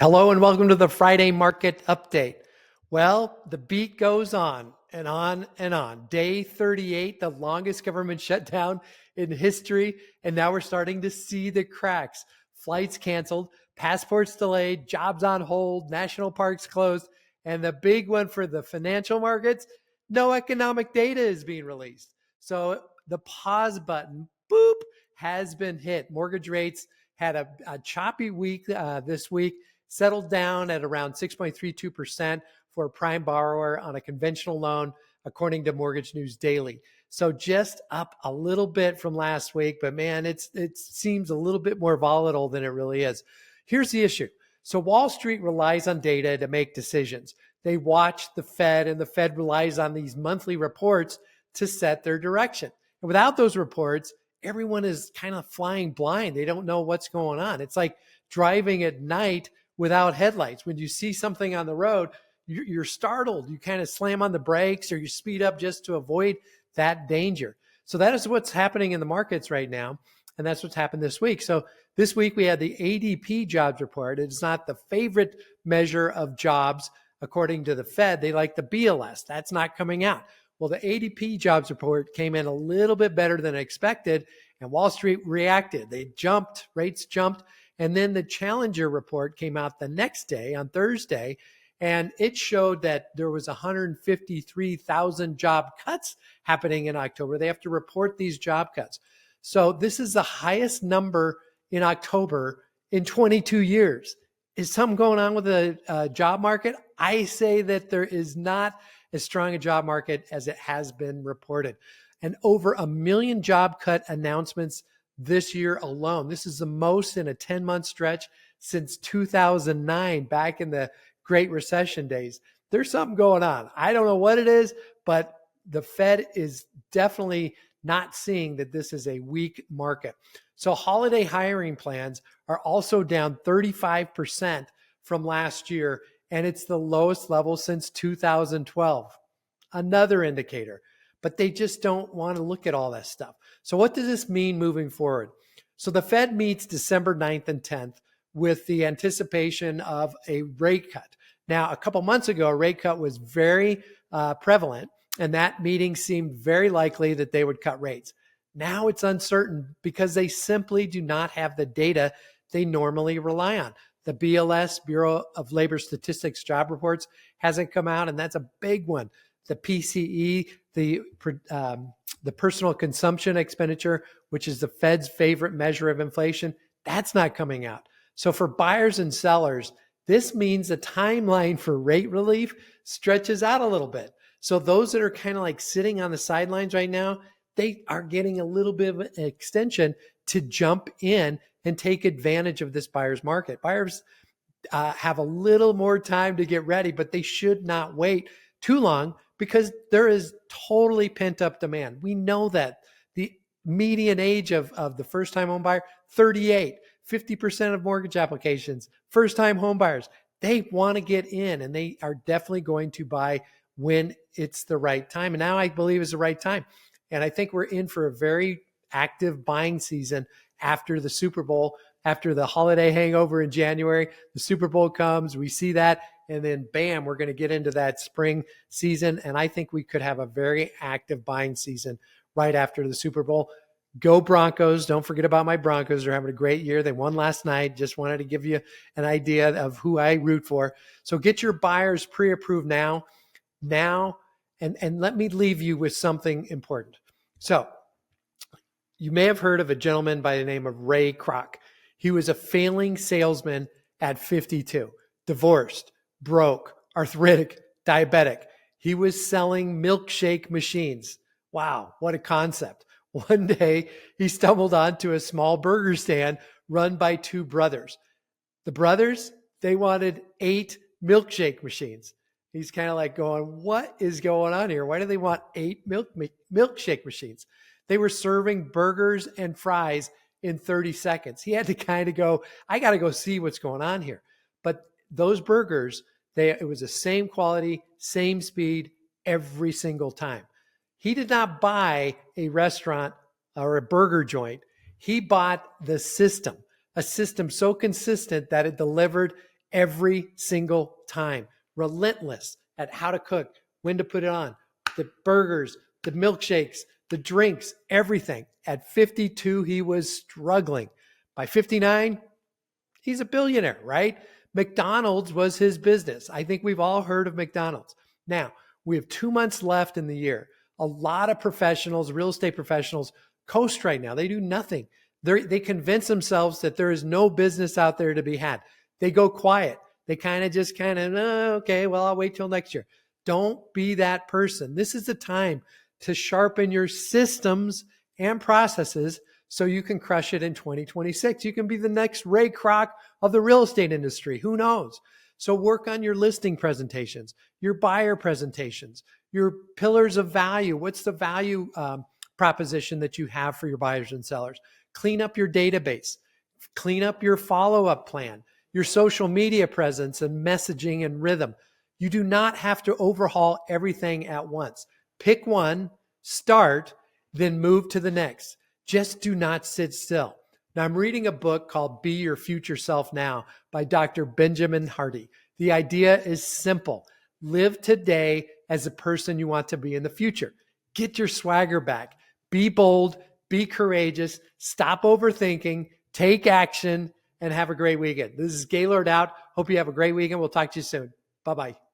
Hello and welcome to the Friday market update. Well, the beat goes on and on and on. Day 38, the longest government shutdown in history. And now we're starting to see the cracks. Flights canceled, passports delayed, jobs on hold, national parks closed. And the big one for the financial markets, no economic data is being released. So the pause button, boop, has been hit. Mortgage rates had a choppy week this week, settled down at around 6.32% for a prime borrower on a conventional loan, according to Mortgage News Daily. So just up a little bit from last week, but man, it seems a little bit more volatile than it really is. Here's the issue. So Wall Street relies on data to make decisions. They watch the Fed, and the Fed relies on these monthly reports to set their direction. And without those reports, everyone is kind of flying blind. They don't know what's going on. It's like driving at night without headlights. When you see something on the road, you're startled. You kind of slam on the brakes or you speed up just to avoid that danger. So that is what's happening in the markets right now. And that's what's happened this week. So this week we had the ADP jobs report. It's not the favorite measure of jobs according to the Fed. They like the BLS. That's not coming out. Well, the ADP jobs report came in a little bit better than expected, and Wall Street reacted. They jumped, rates jumped. And then the Challenger report came out the next day on Thursday, and it showed that there was 153,000 job cuts happening in October. They have to report these job cuts. So this is the highest number in October in 22 years. Is something going on with the job market? I say that there is not as strong a job market as it has been reported. And over 1 million job cut announcements this year alone. This is the most in a 10-month stretch since 2009, back in the Great Recession days. There's something going on. I don't know what it is, but the Fed is definitely not seeing that this is a weak market. So holiday hiring plans are also down 35% from last year, and it's the lowest level since 2012. Another indicator. But they just don't want to look at all that stuff. So what does this mean moving forward? So the Fed meets December 9th and 10th with the anticipation of a rate cut. Now, a couple months ago, a rate cut was very prevalent, and that meeting seemed very likely that they would cut rates. Now it's uncertain because they simply do not have the data they normally rely on. The BLS, Bureau of Labor Statistics job reports, hasn't come out, and that's a big one. The PCE, the personal consumption expenditure, which is the Fed's favorite measure of inflation, that's not coming out. So for buyers and sellers, this means the timeline for rate relief stretches out a little bit. So those that are kind of like sitting on the sidelines right now, they are getting a little bit of an extension to jump in and take advantage of this buyer's market. Buyers have a little more time to get ready, but they should not wait too long because there is totally pent up demand. We know that the median age of the first time home buyer, 38, 50% of mortgage applications, first time home buyers, they want to get in and they are definitely going to buy when it's the right time. And now I believe is the right time. And I think we're in for a very active buying season after the Super Bowl, after the holiday hangover in January. The Super Bowl comes, we see that, and then bam, we're going to get into that spring season. And I think we could have a very active buying season right after the Super Bowl. Go Broncos. Don't forget about my Broncos. They're having a great year. They won last night. Just wanted to give you an idea of who I root for. So get your buyers pre-approved now. And let me leave you with something important. So you may have heard of a gentleman by the name of Ray Kroc. He was a failing salesman at 52, divorced, broke, arthritic, diabetic. He was selling milkshake machines. Wow, what a concept. One day, he stumbled onto a small burger stand run by two brothers. The brothers, they wanted 8 milkshake machines. He's kind of like going, what is going on here? Why do they want 8 milkshake machines? They were serving burgers and fries in 30 seconds. He had to kind of go, I got to go see what's going on here. But those burgers, it was the same quality, same speed every single time. He did not buy a restaurant or a burger joint. He bought the system, a system so consistent that it delivered every single time. Relentless at how to cook, when to put it on, the burgers, the milkshakes, the drinks, everything. At 52, he was struggling. By 59, he's a billionaire, right? McDonald's was his business. I think we've all heard of McDonald's. Now, we have 2 months left in the year. A lot of professionals, real estate professionals, coast right now. They do nothing. They convince themselves that there is no business out there to be had. They go quiet. They okay, well, I'll wait till next year. Don't be that person. This is the time to sharpen your systems and processes so you can crush it in 2026. You can be the next Ray Kroc of the real estate industry. Who knows? So work on your listing presentations, your buyer presentations, your pillars of value. What's the value proposition that you have for your buyers and sellers? Clean up your database, clean up your follow-up plan, your social media presence and messaging and rhythm. You do not have to overhaul everything at once. Pick one, start, then move to the next. Just do not sit still. Now, I'm reading a book called Be Your Future Self Now by Dr. Benjamin Hardy. The idea is simple. Live today as the person you want to be in the future. Get your swagger back. Be bold, be courageous, stop overthinking, take action, and have a great weekend. This is Gaylord out. Hope you have a great weekend. We'll talk to you soon. Bye-bye.